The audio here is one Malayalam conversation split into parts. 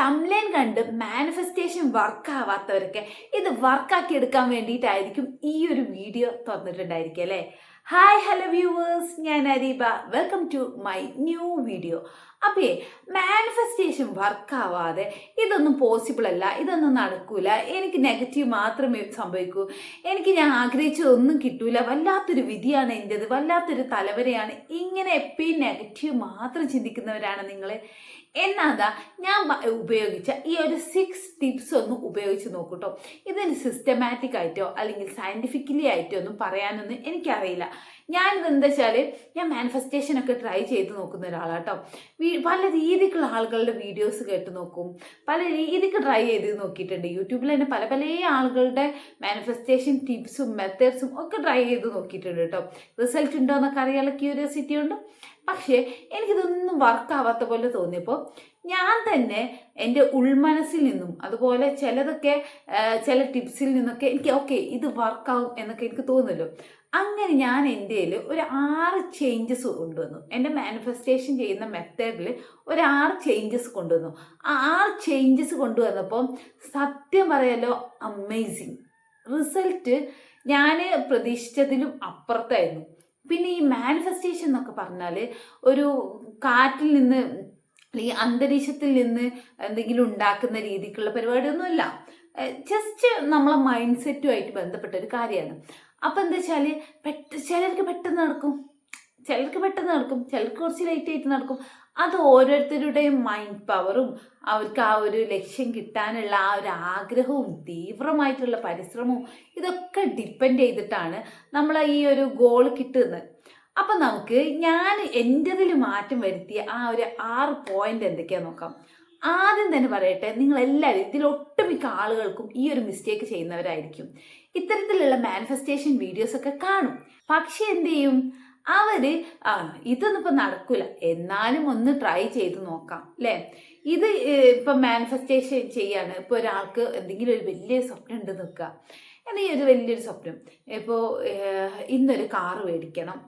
തംബ്ലൈൻ കണ്ട് മാനിഫെസ്റ്റേഷൻ വർക്കാവാത്തവരൊക്കെ ഇത് വർക്കാക്കി എടുക്കാൻ വേണ്ടിയിട്ടായിരിക്കും ഈ ഒരു വീഡിയോ തന്നിട്ടുണ്ടായിരിക്കും അല്ലേ. ഹായ് ഹലോ വ്യൂവേഴ്സ്, ഞാൻ Areeba. Welcome to my new video. അപ്പേ മാനിഫെസ്റ്റേഷൻ വർക്കാവാതെ ഇതൊന്നും പോസിബിൾ അല്ല, ഇതൊന്നും നടക്കൂല, എനിക്ക് നെഗറ്റീവ് മാത്രമേ സംഭവിക്കൂ, എനിക്ക് ഞാൻ ആഗ്രഹിച്ചതൊന്നും കിട്ടൂല, വല്ലാത്തൊരു വിധിയാണ് എൻ്റെത്, വല്ലാത്തൊരു തലവരെയാണ്, ഇങ്ങനെ എപ്പോഴും നെഗറ്റീവ് മാത്രം ചിന്തിക്കുന്നവരാണ് നിങ്ങൾ. എന്നാതാ ഞാൻ ഉപയോഗിച്ച ഈ ഒരു 6 ടിപ്സ് ഒന്ന് ഉപയോഗിച്ച് നോക്കൂട്ടോ. ഇതിന് സിസ്റ്റമാറ്റിക് ആയിട്ടോ അല്ലെങ്കിൽ സയൻറ്റിഫിക്കലി ആയിട്ടോ ഒന്നും പറയാനൊന്നും എനിക്കറിയില്ല. ഞാനിത് എന്താ വെച്ചാൽ ഞാൻ മാനിഫെസ്റ്റേഷനൊക്കെ ട്രൈ ചെയ്ത് നോക്കുന്ന ഒരാളാട്ടോ. പല രീതിക്കുള്ള ആളുകളുടെ വീഡിയോസ് കേട്ട് നോക്കും, പല രീതിക്ക് ട്രൈ ചെയ്ത് നോക്കിയിട്ടുണ്ട്. യൂട്യൂബിൽ തന്നെ പല പല ആളുകളുടെ മാനിഫെസ്റ്റേഷൻ ടിപ്സും മെത്തേഡ്സും ഒക്കെ ട്രൈ ചെയ്ത് നോക്കിയിട്ടുണ്ട് കേട്ടോ. റിസൾട്ട് ഉണ്ടോ എന്നൊക്കെ അറിയാനുള്ള ക്യൂരിയോസിറ്റി ഉണ്ട്. പക്ഷേ എനിക്കിതൊന്നും വർക്കാവാത്ത പോലെ തോന്നിയപ്പോൾ ഞാൻ തന്നെ എൻ്റെ ഉൾമനസ്സിൽ നിന്നും അതുപോലെ ചില ടിപ്സിൽ നിന്നൊക്കെ എനിക്ക് ഓക്കെ ഇത് വർക്കാവും എന്നൊക്കെ എനിക്ക് തോന്നുമല്ലോ. അങ്ങനെ ഞാൻ എൻ്റെ ഒരു 6 ചേഞ്ചസ് കൊണ്ടുവന്നു. എൻ്റെ മാനിഫെസ്റ്റേഷൻ ചെയ്യുന്ന മെത്തേഡിൽ ഒരു 6 ചേഞ്ചസ് കൊണ്ടുവന്നു. ആ 6 ചേഞ്ചസ് കൊണ്ടുവന്നപ്പോൾ സത്യം പറയാലോ അമേസിങ് റിസൾട്ട് ഞാൻ പ്രതീക്ഷിച്ചതിലും അപ്പുറത്തായിരുന്നു. പിന്നെ ഈ മാനിഫെസ്റ്റേഷൻ എന്നൊക്കെ പറഞ്ഞാൽ ഒരു കാറ്റിൽ നിന്ന് അല്ലെങ്കിൽ അന്തരീക്ഷത്തിൽ നിന്ന് എന്തെങ്കിലും ഉണ്ടാക്കുന്ന രീതിക്കുള്ള പരിപാടിയൊന്നുമല്ല. ജസ്റ്റ് നമ്മളെ മൈൻഡ് സെറ്റുമായിട്ട് ബന്ധപ്പെട്ട ഒരു കാര്യമാണ്. അപ്പം എന്താ വെച്ചാൽ ചിലർക്ക് പെട്ടെന്ന് നടക്കും, ചിലർക്ക് കുറച്ച് ലേറ്റ് ആയിട്ട് നടക്കും. അത് ഓരോരുത്തരുടെയും മൈൻഡ് പവറും അവർക്ക് ആ ഒരു ലക്ഷ്യം കിട്ടാനുള്ള ആ ഒരു ആഗ്രഹവും തീവ്രമായിട്ടുള്ള പരിശ്രമവും ഇതൊക്കെ ഡിപ്പെൻഡ് ചെയ്തിട്ടാണ് നമ്മൾ ഈ ഒരു ഗോൾ കിട്ടുന്നത്. അപ്പം നമുക്ക് ഞാൻ എൻ്റെതിൽ മാറ്റം വരുത്തിയ ആ ഒരു 6 പോയിന്റ് എന്തൊക്കെയാണെന്ന് നോക്കാം. ആദ്യം തന്നെ പറയട്ടെ, നിങ്ങളെല്ലാവരും ഇതിൽ ഒട്ടുമിക്ക ആളുകൾക്കും ഈ ഒരു മിസ്റ്റേക്ക് ചെയ്യുന്നവരായിരിക്കും. ഇത്തരത്തിലുള്ള മാനിഫെസ്റ്റേഷൻ വീഡിയോസൊക്കെ കാണും, പക്ഷെ എന്ത് ചെയ്യും അവര് ഇതൊന്നും ഇപ്പം നടക്കൂല, എന്നാലും ഒന്ന് ട്രൈ ചെയ്ത് നോക്കാം അല്ലേ. ഇത് ഇപ്പം മാനിഫെസ്റ്റേഷൻ ചെയ്യാണ്. ഇപ്പോൾ ഒരാൾക്ക് എന്തെങ്കിലും ഒരു വലിയ സ്വപ്നം ഉണ്ട് നിൽക്കുക, എന്തെങ്കിലും ഒരു വലിയൊരു സ്വപ്നം, ഇപ്പോൾ ഇന്നൊരു കാറ് മേടിക്കണം,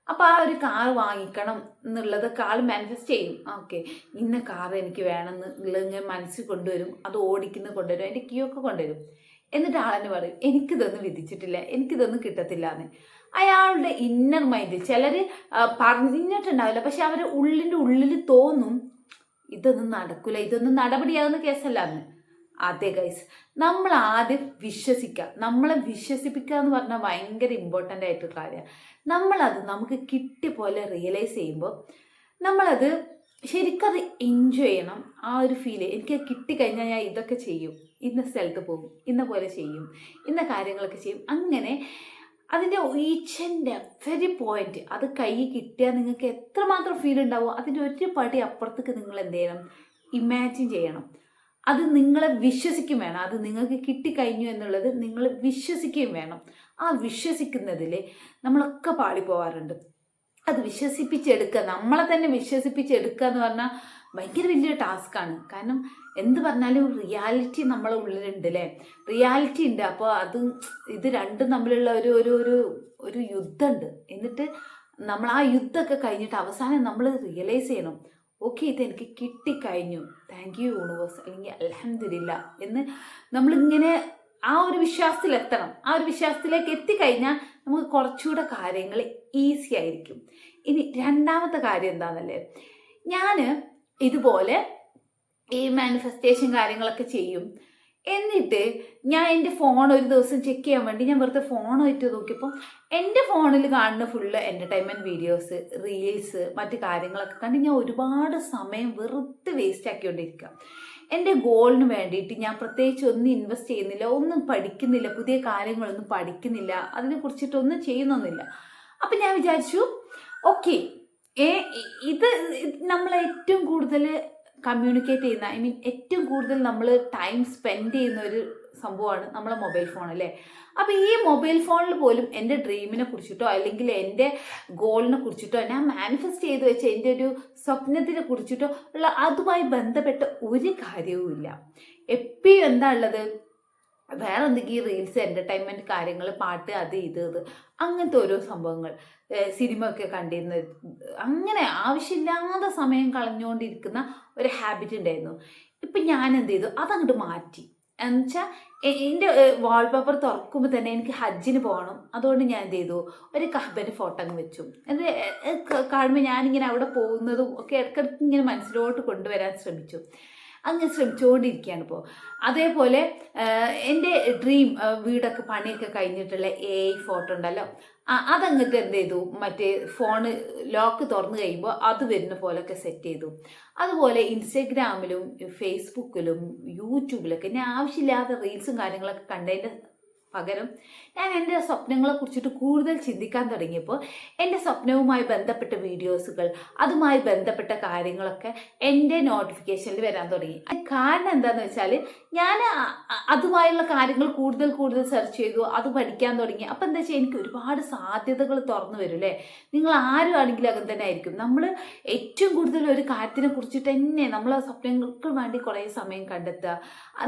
അപ്പോൾ ആ ഒരു കാർ വാങ്ങിക്കണം എന്നുള്ളതൊക്കെ ആൾ മാനിഫെസ്റ്റ് ചെയ്യും. ഓക്കെ, ഇന്ന കാർ എനിക്ക് വേണമെന്നുള്ളത് ഇങ്ങനെ മനസ്സിൽ കൊണ്ടുവരും, അത് കൊണ്ടുവരും, അതിൻ്റെ കീ ഒക്കെ കൊണ്ടുവരും. എന്നിട്ട് ആളെന്നെ പറയും എനിക്കിതൊന്നും വിധിച്ചിട്ടില്ല, എനിക്കിതൊന്നും കിട്ടത്തില്ല എന്ന്. അയാളുടെ ഇന്നർ മൈൻഡിൽ ചിലർ പറഞ്ഞിട്ടുണ്ടാവില്ല, പക്ഷെ അവരുടെ ഉള്ളിൽ തോന്നും ഇതൊന്നും നടക്കില്ല, ഇതൊന്നും നടപടിയാകുന്ന കേസല്ല എന്ന്. അതെ ഗൈസ്, നമ്മൾ ആദ്യം വിശ്വസിക്കുക. നമ്മളെ വിശ്വസിപ്പിക്കുക എന്ന് പറഞ്ഞാൽ ഭയങ്കര ഇമ്പോർട്ടൻ്റ് ആയിട്ടൊരു കാര്യമാണ്. നമ്മളത് നമുക്ക് കിട്ടിയ പോലെ റിയലൈസ് ചെയ്യുമ്പോൾ നമ്മളത് ശരിക്കത് എൻജോയ് ചെയ്യണം. ആ ഒരു ഫീല് എനിക്ക് കിട്ടിക്കഴിഞ്ഞാൽ ഞാൻ ഇതൊക്കെ ചെയ്യും, ഇന്ന സ്ഥലത്ത് പോകും, ഇന്ന പോലെ ചെയ്യും, ഇന്ന കാര്യങ്ങളൊക്കെ ചെയ്യും. അങ്ങനെ അതിൻ്റെ ഈച്ച് ആൻഡ് എവരി പോയിന്റ് അത് കൈ കിട്ടിയാൽ നിങ്ങൾക്ക് എത്രമാത്രം ഫീൽ ഉണ്ടാവുമോ അതിൻ്റെ ഒരു പടി അപ്പുറത്തേക്ക് നിങ്ങൾ എന്ത് ചെയ്യണം, ഇമാജിൻ ചെയ്യണം. അത് നിങ്ങളെ വിശ്വസിക്കും വേണം. അത് നിങ്ങൾക്ക് കിട്ടിക്കഴിഞ്ഞു എന്നുള്ളത് നിങ്ങൾ വിശ്വസിക്കുകയും വേണം. ആ വിശ്വസിക്കുന്നതിൽ നമ്മളൊക്കെ പാളിപ്പോവാറുണ്ട്. അത് വിശ്വസിപ്പിച്ചെടുക്കുക, നമ്മളെ തന്നെ വിശ്വസിപ്പിച്ചെടുക്കുക എന്ന് പറഞ്ഞാൽ ഭയങ്കര വലിയൊരു ടാസ്ക്കാണ്. കാരണം എന്ത് പറഞ്ഞാലും റിയാലിറ്റി നമ്മളെ ഉള്ളിലുണ്ട് അല്ലേ, റിയാലിറ്റി ഉണ്ട്. അപ്പോൾ ഇത് രണ്ടും തമ്മിലുള്ള ഒരു യുദ്ധമുണ്ട്. എന്നിട്ട് നമ്മൾ ആ യുദ്ധമൊക്കെ കഴിഞ്ഞിട്ട് അവസാനം നമ്മൾ റിയലൈസ് ചെയ്യണം, ഓക്കെ ഇതെനിക്ക് കിട്ടിക്കഴിഞ്ഞു, താങ്ക് യു യൂണിവേഴ്സ് അല്ലെങ്കിൽ അൽഹംദുലില്ലാ എന്ന് നമ്മളിങ്ങനെ ആ ഒരു വിശ്വാസത്തിലെത്തണം. ആ ഒരു വിശ്വാസത്തിലേക്ക് എത്തിക്കഴിഞ്ഞാൽ നമുക്ക് കുറച്ചുകൂടെ കാര്യങ്ങൾ ഈസി ആയിരിക്കും. ഇനി രണ്ടാമത്തെ കാര്യം എന്താണെന്നല്ലേ, ഞാൻ ഇതുപോലെ ഈ മാനിഫെസ്റ്റേഷൻ കാര്യങ്ങളൊക്കെ ചെയ്യും. എന്നിട്ട് ഞാൻ എൻ്റെ ഫോൺ ഒരു ദിവസം ചെക്ക് ചെയ്യാൻ വേണ്ടി ഞാൻ വെറുതെ ഫോണായിട്ട് നോക്കിയപ്പോൾ എൻ്റെ ഫോണിൽ കാണുന്ന ഫുള്ള് എൻ്റർടൈൻമെൻറ്റ് വീഡിയോസ്, റീൽസ്, മറ്റു കാര്യങ്ങളൊക്കെ കണ്ട് ഞാൻ ഒരുപാട് സമയം വെറുതെ വേസ്റ്റ് ആക്കിക്കൊണ്ടിരിക്കുക. എൻ്റെ ഗോളിന് വേണ്ടിയിട്ട് ഞാൻ പ്രത്യേകിച്ച് ഒന്നും ഇൻവെസ്റ്റ് ചെയ്യുന്നില്ല, ഒന്നും പഠിക്കുന്നില്ല, പുതിയ കാര്യങ്ങളൊന്നും പഠിക്കുന്നില്ല, അതിനെക്കുറിച്ചിട്ടൊന്നും ചെയ്യുന്നൊന്നുമില്ല. അപ്പം ഞാൻ വിചാരിച്ചു ഓക്കെ ഇത് നമ്മൾ ഏറ്റവും കൂടുതൽ കമ്മ്യൂണിക്കേറ്റ് ചെയ്യുന്ന ഏറ്റവും കൂടുതൽ നമ്മൾ ടൈം സ്പെൻഡ് ചെയ്യുന്ന ഒരു സംഭവമാണ് നമ്മളെ മൊബൈൽ ഫോൺ അല്ലേ. അപ്പോൾ ഈ മൊബൈൽ ഫോണിൽ പോലും എൻ്റെ ഡ്രീമിനെ കുറിച്ചിട്ടോ അല്ലെങ്കിൽ എൻ്റെ ഗോളിനെ കുറിച്ചിട്ടോ ഞാൻ മാനിഫെസ്റ്റ് ചെയ്ത് വെച്ച എൻ്റെ ഒരു സ്വപ്നത്തിനെ കുറിച്ചിട്ടോ ഉള്ള അതുമായി ബന്ധപ്പെട്ട ഒരു കാര്യവുമില്ല. എപ്പോഴും എന്താ ഉള്ളത്, വേറെ എന്തെങ്കിലും റീൽസ്, എൻ്റർടൈൻമെൻറ്റ് കാര്യങ്ങൾ, പാട്ട്, അത് അങ്ങനത്തെ ഓരോ സംഭവങ്ങൾ, സിനിമ ഒക്കെ കണ്ടിരുന്നത്, അങ്ങനെ ആവശ്യമില്ലാതെ സമയം കളഞ്ഞുകൊണ്ടിരിക്കുന്ന ഒരു ഹാബിറ്റ് ഉണ്ടായിരുന്നു. ഇപ്പം ഞാൻ എന്ത് ചെയ്തു, അതങ്ങോട്ട് മാറ്റി. എന്നുവെച്ചാൽ എൻ്റെ വാൾപേപ്പർ തുറക്കുമ്പോൾ തന്നെ എനിക്ക് ഹജ്ജിന് പോകണം. അതുകൊണ്ട് ഞാൻ എന്ത് ചെയ്തു, ഒരു കഹബൻ്റെ ഫോട്ടോ അങ്ങ് വെച്ചു. അത് കാണുമ്പോൾ ഞാനിങ്ങനെ അവിടെ പോകുന്നതും ഒക്കെ ഇടയ്ക്കിടയ്ക്ക് ഇങ്ങനെ മനസ്സിലോട്ട് കൊണ്ടുവരാൻ ശ്രമിച്ചു. അങ്ങനെ ശ്രമിച്ചുകൊണ്ടിരിക്കുകയാണ് ഇപ്പോൾ. അതേപോലെ എൻ്റെ ഡ്രീം വീടൊക്കെ പണിയൊക്കെ കഴിഞ്ഞിട്ടുള്ള ഫോട്ടോ ഉണ്ടല്ലോ, അതങ്ങോട്ട് എന്ത് ചെയ്തു, മറ്റേ ഫോണ് ലോക്ക് തുറന്നു കഴിയുമ്പോൾ അത് വരുന്ന പോലെയൊക്കെ സെറ്റ് ചെയ്തു. അതുപോലെ ഇൻസ്റ്റഗ്രാമിലും ഫേസ്ബുക്കിലും യൂട്യൂബിലൊക്കെ ഞാൻ ആവശ്യമില്ലാത്ത റീൽസും കാര്യങ്ങളൊക്കെ കണ്ടതിൻ്റെ പകരം ഞാൻ എൻ്റെ സ്വപ്നങ്ങളെ കുറിച്ചിട്ട് കൂടുതൽ ചിന്തിക്കാൻ തുടങ്ങിയപ്പോൾ എൻ്റെ സ്വപ്നവുമായി ബന്ധപ്പെട്ട വീഡിയോസുകൾ, അതുമായി ബന്ധപ്പെട്ട കാര്യങ്ങളൊക്കെ എൻ്റെ നോട്ടിഫിക്കേഷനിൽ വരാൻ തുടങ്ങി. കാരണം എന്താണെന്ന് വെച്ചാൽ ഞാൻ അതുമായുള്ള കാര്യങ്ങൾ കൂടുതൽ സെർച്ച് ചെയ്തു, അത് പഠിക്കാൻ തുടങ്ങി. അപ്പം എന്താ വെച്ചാൽ എനിക്ക് ഒരുപാട് സാധ്യതകൾ തുറന്നു വരും അല്ലേ. നിങ്ങൾ ആരും ആണെങ്കിലും അങ്ങനെ തന്നെ ആയിരിക്കും. നമ്മൾ ഏറ്റവും കൂടുതൽ ഒരു കാര്യത്തിനെ കുറിച്ചിട്ട് തന്നെ നമ്മളെ സ്വപ്നങ്ങൾക്ക് വേണ്ടി കുറേ സമയം കണ്ടെത്തുക,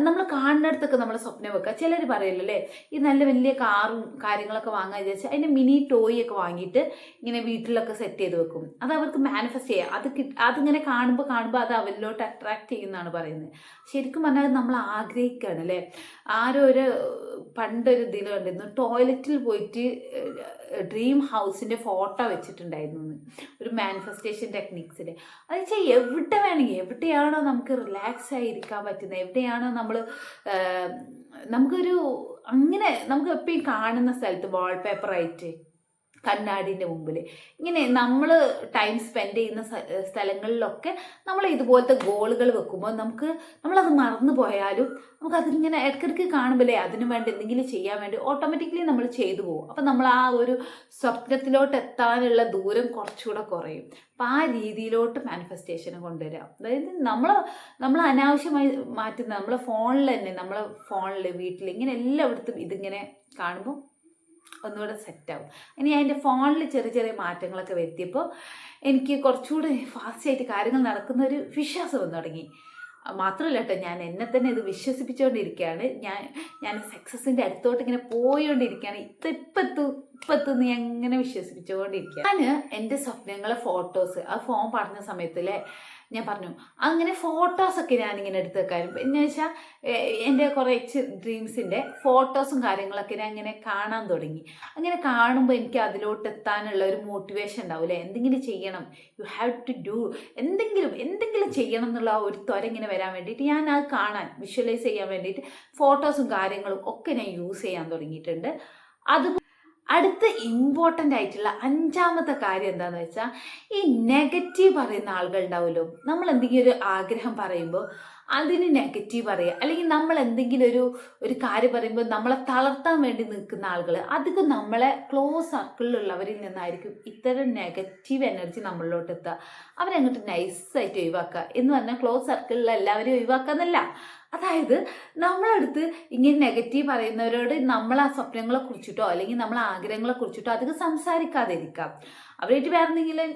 നമ്മൾ കാണുന്നിടത്തൊക്കെ നമ്മൾ സ്വപ്നം വെക്കുക. ചിലർ പറയല്ലോ അല്ലേ, ഈ നല്ല വലിയ കാറും കാര്യങ്ങളൊക്കെ വാങ്ങാൻ വിചാരിച്ചാൽ അതിൻ്റെ മിനി ടോയ് ഒക്കെ വാങ്ങിയിട്ട് ഇങ്ങനെ വീട്ടിലൊക്കെ സെറ്റ് ചെയ്ത് വെക്കും. അത് അവർക്ക് മാനിഫെസ്റ്റ് ചെയ്യുക. അതിങ്ങനെ കാണുമ്പോൾ അത് അവരിലോട്ട് അട്രാക്ട് ചെയ്യുന്നതാണ് പറയുന്നത്. ശരിക്കും പറഞ്ഞാൽ നമ്മൾ ആഗ്രഹിക്കുകയാണ് അല്ലേ. ആരോ പണ്ടൊരു ഇതിൽ കണ്ടിരുന്നു, ടോയ്ലറ്റിൽ പോയിട്ട് ഡ്രീം ഹൗസിൻ്റെ ഫോട്ടോ വെച്ചിട്ടുണ്ടായിരുന്നു ഒരു മാനിഫെസ്റ്റേഷൻ ടെക്നിക്സിൽ. അത് വെച്ചാൽ എവിടെ വേണമെങ്കിൽ, എവിടെയാണോ നമുക്ക് റിലാക്സ് ആയിരിക്കാൻ പറ്റുന്നത്, എവിടെയാണോ നമുക്കൊരു അങ്ങനെ നമുക്ക് എപ്പോഴും കാണുന്ന സ്ഥലത്ത് വാൾപേപ്പറായിട്ട് കണ്ണാടിൻ്റെ മുമ്പിൽ ഇങ്ങനെ നമ്മൾ ടൈം സ്പെൻഡ് ചെയ്യുന്ന സ്ഥലങ്ങളിലൊക്കെ നമ്മൾ ഇതുപോലത്തെ ഗോളുകൾ വെക്കുമ്പോൾ നമ്മളത് മറന്നു പോയാലും നമുക്കതിങ്ങനെ ഇടയ്ക്കിടയ്ക്ക് കാണുമ്പോഴേ അതിനു വേണ്ടി എന്തെങ്കിലും ചെയ്യാൻ വേണ്ടി ഓട്ടോമാറ്റിക്കലി നമ്മൾ ചെയ്തു പോകും. അപ്പം നമ്മൾ ആ ഒരു സ്വപ്നത്തിലോട്ട് എത്താനുള്ള ദൂരം കുറച്ചുകൂടെ കുറയും. അപ്പം ആ രീതിയിലോട്ട് മാനിഫെസ്റ്റേഷനെ കൊണ്ടുവരാം. അതായത് നമ്മൾ അനാവശ്യമായി മാറ്റുന്ന നമ്മളെ ഫോണിൽ തന്നെ, നമ്മളെ ഫോണിൽ വീട്ടിൽ ഇങ്ങനെ എല്ലായിടത്തും ഇതിങ്ങനെ കാണുമ്പോൾ ഒന്നുകൂടെ സെറ്റാവും. ഇനി അതിൻ്റെ ഫോണിൽ ചെറിയ മാറ്റങ്ങളൊക്കെ വരുത്തിയപ്പോൾ എനിക്ക് കുറച്ചുകൂടെ ഫാസ്റ്റായിട്ട് കാര്യങ്ങൾ നടക്കുന്ന ഒരു വിശ്വാസം വന്നു തുടങ്ങി. മാത്രമല്ല കേട്ടോ, ഞാൻ എന്നെ തന്നെ ഇത് വിശ്വസിപ്പിച്ചുകൊണ്ടിരിക്കുകയാണ്. ഞാൻ സക്സസിൻ്റെ അടുത്തോട്ട് ഇങ്ങനെ പോയിക്കൊണ്ടിരിക്കുകയാണ്. ഇപ്പത്തുനിന്ന് ഞാൻ ഇങ്ങനെ വിശ്വസിപ്പിച്ചുകൊണ്ടിരിക്കുക. ഞാൻ എൻ്റെ സ്വപ്നങ്ങളെ ഫോട്ടോസ് ആ ഫോൺ പറഞ്ഞ സമയത്തിലെ ഞാൻ പറഞ്ഞു അങ്ങനെ ഫോട്ടോസൊക്കെ ഞാനിങ്ങനെ എടുത്ത് വെക്കാനും എന്ന് വെച്ചാൽ എൻ്റെ കുറച്ച് ഡ്രീംസിൻ്റെ ഫോട്ടോസും കാര്യങ്ങളൊക്കെ ഞാൻ ഇങ്ങനെ കാണാൻ തുടങ്ങി. അങ്ങനെ കാണുമ്പോൾ എനിക്ക് അതിലോട്ട് എത്താനുള്ള ഒരു മോട്ടിവേഷൻ ഉണ്ടാവില്ലേ, എന്തെങ്കിലും ചെയ്യണം, യു ഹാവ് ടു ഡു, എന്തെങ്കിലും ചെയ്യണം എന്നുള്ള ഒരു ത്വര ഇങ്ങനെ വരാൻ വേണ്ടിയിട്ട് ഞാൻ അത് കാണാൻ വിഷ്വലൈസ് ചെയ്യാൻ വേണ്ടിയിട്ട് ഫോട്ടോസും കാര്യങ്ങളും ഒക്കെ ഞാൻ യൂസ് ചെയ്യാൻ തുടങ്ങിയിട്ടുണ്ട്. അത് അടുത്ത ഇമ്പോർട്ടൻ്റ് ആയിട്ടുള്ള 5ാമത്തെ കാര്യം എന്താണെന്ന് വെച്ചാൽ, ഈ നെഗറ്റീവ് പറയുന്ന ആളുകൾ ഉണ്ടാവുമല്ലോ. നമ്മൾ എന്തെങ്കിലും ഒരു ആഗ്രഹം പറയുമ്പോൾ അതിന് നെഗറ്റീവ് പറയുക, അല്ലെങ്കിൽ നമ്മൾ എന്തെങ്കിലും ഒരു കാര്യം പറയുമ്പോൾ നമ്മളെ തളർത്താൻ വേണ്ടി നിൽക്കുന്ന ആളുകൾ അധികം നമ്മളെ ക്ലോസ് സർക്കിളിലുള്ളവരിൽ നിന്നായിരിക്കും ഇത്തരം നെഗറ്റീവ് എനർജി നമ്മളിലോട്ട് എത്തുക. അവരങ്ങോട്ട് നൈസായിട്ട് ഒഴിവാക്കുക എന്ന് പറഞ്ഞാൽ ക്ലോസ് സർക്കിളിൽ എല്ലാവരും ഒഴിവാക്കുക എന്നല്ല. അതായത് നമ്മളടുത്ത് ഇങ്ങനെ നെഗറ്റീവ് പറയുന്നവരോട് നമ്മൾ ആ സ്വപ്നങ്ങളെ കുറിച്ചിട്ടോ അല്ലെങ്കിൽ നമ്മളെ ആഗ്രഹങ്ങളെ കുറിച്ചിട്ടോ അധികം സംസാരിക്കാതിരിക്കാം. അവരായിട്ട് വേറെ എന്തെങ്കിലും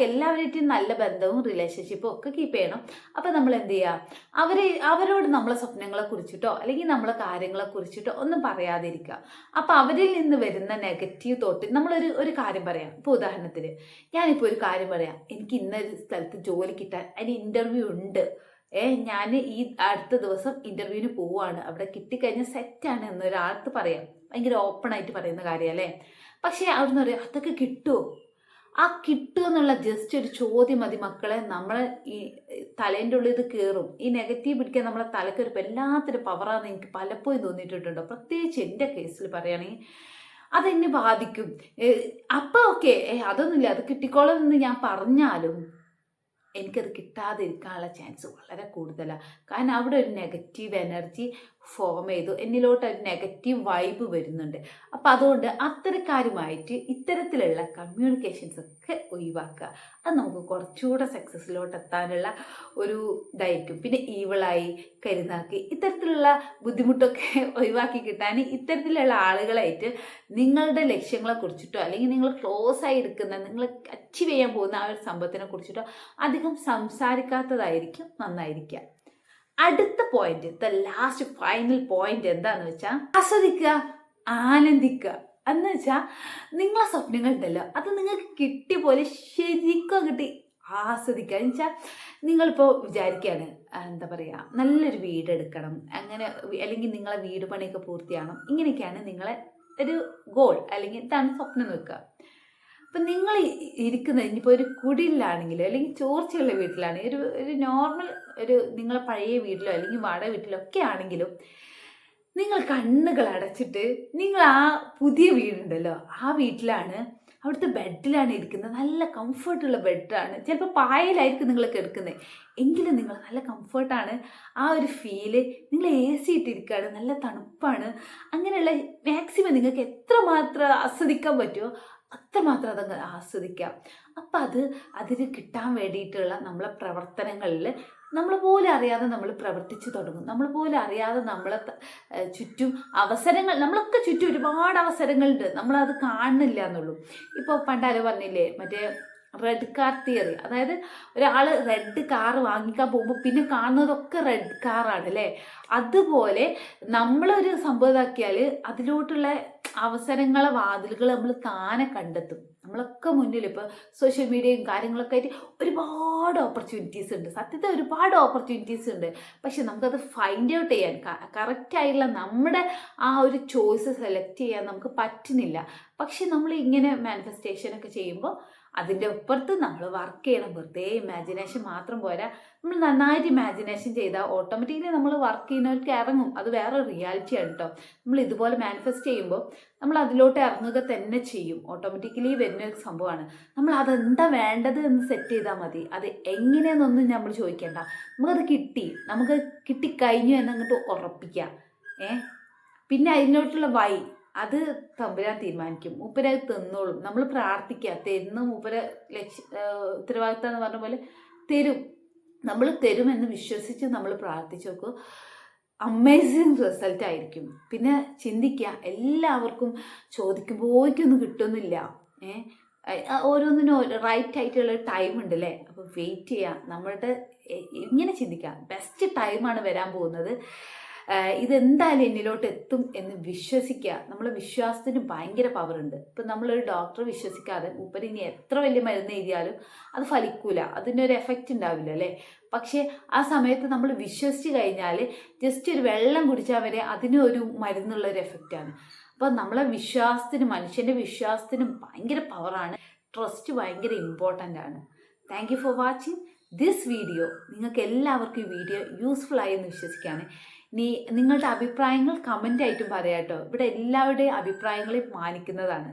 എല്ലാവരായിട്ടും നല്ല ബന്ധവും റിലേഷൻഷിപ്പും ഒക്കെ കീപ്പ് ചെയ്യണം. അപ്പം നമ്മൾ എന്ത് ചെയ്യുക, അവരോട് നമ്മളെ സ്വപ്നങ്ങളെ കുറിച്ചിട്ടോ അല്ലെങ്കിൽ നമ്മളെ കാര്യങ്ങളെ കുറിച്ചിട്ടോ ഒന്നും പറയാതിരിക്കുക. അപ്പം അവരിൽ നിന്ന് വരുന്ന നെഗറ്റീവ് തോട്ട് നമ്മളൊരു കാര്യം പറയാം. ഇപ്പോൾ ഉദാഹരണത്തിന് ഞാനിപ്പോൾ ഒരു കാര്യം പറയാം, എനിക്ക് ഇന്നൊരു സ്ഥലത്ത് ജോലി കിട്ടാൻ അതിന് ഇൻ്റർവ്യൂ ഉണ്ട്, ഞാൻ ഈ അടുത്ത ദിവസം ഇൻ്റർവ്യൂവിന് പോവുകയാണ്, അവിടെ കിട്ടിക്കഴിഞ്ഞാൽ സെറ്റാണ് എന്നൊരാൾക്ക് പറയാം. ഭയങ്കര ഓപ്പണായിട്ട് പറയുന്ന കാര്യമല്ലേ. പക്ഷേ അവിടുന്ന് പറയാം അതൊക്കെ കിട്ടുമോ? ആ കിട്ടുക എന്നുള്ള ജസ്റ്റ് ഒരു ചോദ്യം മതി മക്കളെ, നമ്മളെ ഈ തലേൻ്റെ ഉള്ളിൽ ഇത് കയറും. ഈ നെഗറ്റീവ് പിടിക്കാൻ നമ്മളെ തലക്കൊരു വല്ലാത്തൊരു പവറാണെന്ന് എനിക്ക് പലപ്പോഴും തോന്നിയിട്ടുണ്ടോ. പ്രത്യേകിച്ച് എൻ്റെ കേസിൽ പറയുകയാണെങ്കിൽ അതെന്നെ ബാധിക്കും. അപ്പം ഓക്കെ അതൊന്നുമില്ല, അത് കിട്ടിക്കോളെന്ന് ഞാൻ പറഞ്ഞാലും എനിക്കത് കിട്ടാതിരിക്കാനുള്ള ചാൻസ് വളരെ കൂടുതലാണ്. കാരണം അവിടെ ഒരു നെഗറ്റീവ് എനർജി ഫോം ചെയ്തു, എന്നിലോട്ട് ഒരു നെഗറ്റീവ് വൈബ് വരുന്നുണ്ട്. അപ്പം അതുകൊണ്ട് അത്തരക്കാരുമായിട്ട് ഇത്തരത്തിലുള്ള കമ്മ്യൂണിക്കേഷൻസ് ഒക്കെ ഒഴിവാക്കുക. അത് നമുക്ക് കുറച്ചുകൂടെ സക്സസ്സിലോട്ട് എത്താനുള്ള ഒരു ഇതായിരിക്കും. പിന്നെ ഈവിളായി കരുനാക്കി ഇത്തരത്തിലുള്ള ബുദ്ധിമുട്ടൊക്കെ ഒഴിവാക്കി കിട്ടാൻ ഇത്തരത്തിലുള്ള ആളുകളായിട്ട് നിങ്ങളുടെ ലക്ഷ്യങ്ങളെ കുറിച്ചിട്ടോ അല്ലെങ്കിൽ നിങ്ങൾ ക്ലോസ് ആയി എടുക്കുന്ന നിങ്ങൾ അച്ചീവ് ചെയ്യാൻ പോകുന്ന ആ ഒരു സംഭവത്തിനെ കുറിച്ചിട്ടോ അധികം സംസാരിക്കാത്തതായിരിക്കും നന്നായിരിക്കുക. അടുത്ത point, the last final point എന്താന്ന് വെച്ചാൽ ആസ്വദിക്കുക, ആനന്ദിക്കുക. എന്ന് വെച്ചാൽ നിങ്ങളെ സ്വപ്നങ്ങളുണ്ടല്ലോ അത് നിങ്ങൾക്ക് കിട്ടിയ പോലെ ശരിക്കും കിട്ടി ആസ്വദിക്കുക. എന്ന് വെച്ചാൽ നിങ്ങളിപ്പോൾ വിചാരിക്കുകയാണ് എന്താ പറയുക, നല്ലൊരു വീടെടുക്കണം, അങ്ങനെ അല്ലെങ്കിൽ നിങ്ങളെ വീട് പണിയൊക്കെ പൂർത്തിയാകണം, ഇങ്ങനെയൊക്കെയാണ് നിങ്ങളെ ഒരു ഗോൾ അല്ലെങ്കിൽ ഇതാണ് സ്വപ്നം വെക്കുക. അപ്പം നിങ്ങൾ ഇരിക്കുന്നത് ഇനിയിപ്പോൾ ഒരു കുടിലാണെങ്കിലോ അല്ലെങ്കിൽ ചോർച്ചയുള്ള വീട്ടിലാണെങ്കിൽ ഒരു നോർമൽ നിങ്ങളെ പഴയ വീട്ടിലോ അല്ലെങ്കിൽ വാടക വീട്ടിലോ ഒക്കെ ആണെങ്കിലും നിങ്ങൾ കണ്ണുകൾ അടച്ചിട്ട് നിങ്ങൾ ആ പുതിയ വീടുണ്ടല്ലോ ആ വീട്ടിലാണ്, അവിടുത്തെ ബെഡിലാണ് ഇരിക്കുന്നത്, നല്ല കംഫർട്ടുള്ള ബെഡാണ്, ചിലപ്പോൾ പായലായിരിക്കും നിങ്ങൾ കിടക്കുന്നത്, എങ്കിലും നിങ്ങൾ നല്ല കംഫർട്ടാണ്, ആ ഒരു ഫീല്, നിങ്ങൾ AC ഇട്ടിരിക്കുകയാണ്, നല്ല തണുപ്പാണ്, അങ്ങനെയുള്ള മാക്സിമം നിങ്ങൾക്ക് എത്രമാത്രം ആസ്വദിക്കാൻ പറ്റുമോ അത്രമാത്രം അതങ്ങ് ആസ്വദിക്കാം. അപ്പം അതിന് കിട്ടാൻ വേണ്ടിയിട്ടുള്ള നമ്മളെ പ്രവർത്തനങ്ങളിൽ നമ്മൾ പോലും അറിയാതെ നമ്മൾ പ്രവർത്തിച്ചു തുടങ്ങും. നമ്മൾ പോലും അറിയാതെ നമ്മളെ ചുറ്റും അവസരങ്ങൾ, നമ്മളൊക്കെ ചുറ്റും ഒരുപാട് അവസരങ്ങളുണ്ട്, നമ്മളത് കാണുന്നില്ല എന്നുള്ളൂ. ഇപ്പോൾ പണ്ടാരോ പറഞ്ഞില്ലേ മറ്റേ റെഡ് കാർ തിയറി, അതായത് ഒരാൾ റെഡ് കാർ വാങ്ങിക്കാൻ പോകുമ്പോൾ പിന്നെ കാണുന്നതൊക്കെ റെഡ് കാറാണ് അല്ലേ. അതുപോലെ നമ്മളൊരു സംഭവം ഇതാക്കിയാൽ അതിലോട്ടുള്ള അവസരങ്ങളെ വാതിലുകൾ നമ്മൾ താനെ കണ്ടെത്തും. നമ്മളൊക്കെ മുന്നിൽ ഇപ്പോൾ സോഷ്യൽ മീഡിയയും കാര്യങ്ങളൊക്കെ ആയിട്ട് ഒരുപാട് ഓപ്പർച്യൂണിറ്റീസ് ഉണ്ട്, സത്യത്തിൽ ഒരുപാട് ഓപ്പർച്യൂണിറ്റീസ് ഉണ്ട്. പക്ഷെ നമുക്കത് ഫൈൻഡ് ഔട്ട് ചെയ്യാൻ കറക്റ്റായിട്ടുള്ള നമ്മുടെ ആ ഒരു ചോയ്സ് സെലക്ട് ചെയ്യാൻ നമുക്ക് പറ്റുന്നില്ല. പക്ഷെ നമ്മൾ ഇങ്ങനെ മാനിഫെസ്റ്റേഷനൊക്കെ ചെയ്യുമ്പോൾ അതിൻ്റെ അപ്പുറത്ത് നമ്മൾ വർക്ക് ചെയ്യണം. വെറുതെ ഇമാജിനേഷൻ മാത്രം പോരാ, നമ്മൾ നന്നായിട്ട് ഇമാജിനേഷൻ ചെയ്താൽ ഓട്ടോമാറ്റിക്കലി നമ്മൾ വർക്ക് ചെയ്യുന്നവർക്ക് ഇറങ്ങും. അത് വേറെ റിയാലിറ്റിയാണ് കേട്ടോ. നമ്മൾ ഇതുപോലെ മാനിഫെസ്റ്റ് ചെയ്യുമ്പോൾ നമ്മൾ അതിലോട്ട് ഇറങ്ങുക തന്നെ ചെയ്യും, ഓട്ടോമാറ്റിക്കലി വരുന്ന ഒരു സംഭവമാണ്. നമ്മൾ അതെന്താ വേണ്ടത് എന്ന് സെറ്റ് ചെയ്താൽ മതി. അത് എങ്ങനെയാണെന്നൊന്നും നമ്മൾ ചോദിക്കേണ്ട, നമുക്ക് കിട്ടിക്കഴിഞ്ഞു എന്നങ്ങോട്ട് ഉറപ്പിക്കാം. പിന്നെ അതിനോട്ടുള്ള അത് തമ്പുരാൻ തീരുമാനിക്കും, മൂപ്പരത് തന്നോളും. നമ്മൾ പ്രാർത്ഥിക്കുക, തരുന്ന മൂപ്പര ഉത്തരവാദിത്തം എന്ന് പറഞ്ഞ പോലെ തരും. നമ്മൾ തരുമെന്ന് വിശ്വസിച്ച് നമ്മൾ പ്രാർത്ഥിച്ചു നോക്കൂ, അമേസിങ് റിസൾട്ട് ആയിരിക്കും. പിന്നെ ചിന്തിക്കുക, എല്ലാവർക്കും ചോദിക്കുമ്പോഴേക്കൊന്നും കിട്ടുന്നില്ല. ഓരോന്നിനും റൈറ്റ് ആയിട്ടുള്ള ടൈം ഉണ്ട് അല്ലേ. അപ്പോൾ വെയിറ്റ് ചെയ്യുക, നമ്മളുടെ ഇങ്ങനെ ചിന്തിക്കുക, ബെസ്റ്റ് ടൈമാണ് വരാൻ പോകുന്നത്, ഇതെന്തായാലും എന്നിലോട്ട് എത്തും എന്ന് വിശ്വസിക്കുക. നമ്മളെ വിശ്വാസത്തിന് ഭയങ്കര പവറുണ്ട്. ഇപ്പം നമ്മളൊരു ഡോക്ടറെ വിശ്വസിക്കാതെ മൂപ്പര് ഇനി എത്ര വലിയ മരുന്ന് എഴുതിയാലും അത് ഫലിക്കൂല, അതിൻ്റെ ഒരു എഫക്റ്റ് ഉണ്ടാവില്ല അല്ലേ. പക്ഷേ ആ സമയത്ത് നമ്മൾ വിശ്വസിച്ച് കഴിഞ്ഞാൽ ജസ്റ്റ് ഒരു വെള്ളം കുടിച്ചാൽ വരെ അതിനൊരു മരുന്നുള്ളൊരു എഫക്റ്റാണ്. അപ്പോൾ നമ്മളെ വിശ്വാസത്തിന്, മനുഷ്യൻ്റെ വിശ്വാസത്തിന് ഭയങ്കര പവറാണ്. ട്രസ്റ്റ് ഭയങ്കര ഇമ്പോർട്ടൻ്റ് ആണ്. Thank you for watching this video. നിങ്ങൾക്ക് എല്ലാവർക്കും ഈ വീഡിയോ യൂസ്ഫുൾ ആയി എന്ന് വിശ്വസിക്കുകയാണ്. നിങ്ങളുടെ അഭിപ്രായങ്ങൾ കമൻ്റ് ആയിട്ടും പറയാം കേട്ടോ. ഇവിടെ എല്ലാവരുടെയും അഭിപ്രായങ്ങളെ മാനിക്കുന്നതാണ്.